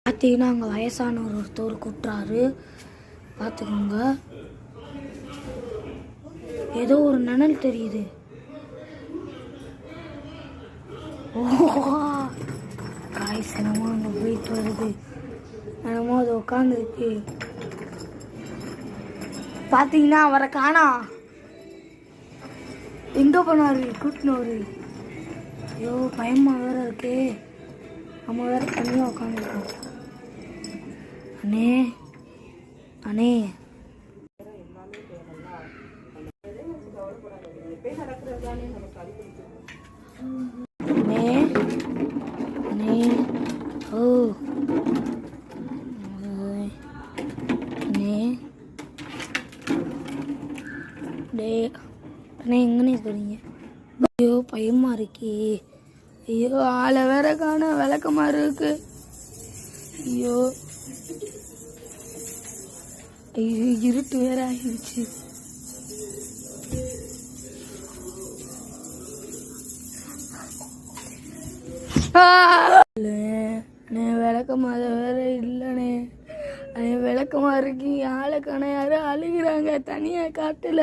பார்த்தீங்கன்னா அங்கே வயசானவர் ஒருத்தவர் கூட்டுறாரு, பார்த்துக்கோங்க. ஏதோ ஒரு நிழல் தெரியுது. ஓஹோ காய்ஸ், என்னமோ அங்கே போயிட்டு வருது, என்னமோ அது உட்காந்துருக்கு. பார்த்தீங்கன்னா அவரை காணா, எங்கே போனாரு கூட்டினவரு? ஐயோ பயமா வேற இருக்கே, நம்ம வேற தனியாக உட்காந்துருக்கோம். அண்ணே அண்ணே அண்ணே அண்ணே ஓ அண்ணே டே அண்ணே எங்கண்ணே சொல்றீங்க? ஐயோ பயமா இருக்கே. ஐயோ ஆளை வேற காண, விளக்கமா இருக்கு. ஐயோ ஐயோ இருட்டு வேற ஆயிடுச்சு. விளக்கமா வேற இல்லைண்ணே, விளக்கமா இருக்கு, ஆளை காண, யாரும் அழுகிறாங்க தனியா காட்டுல.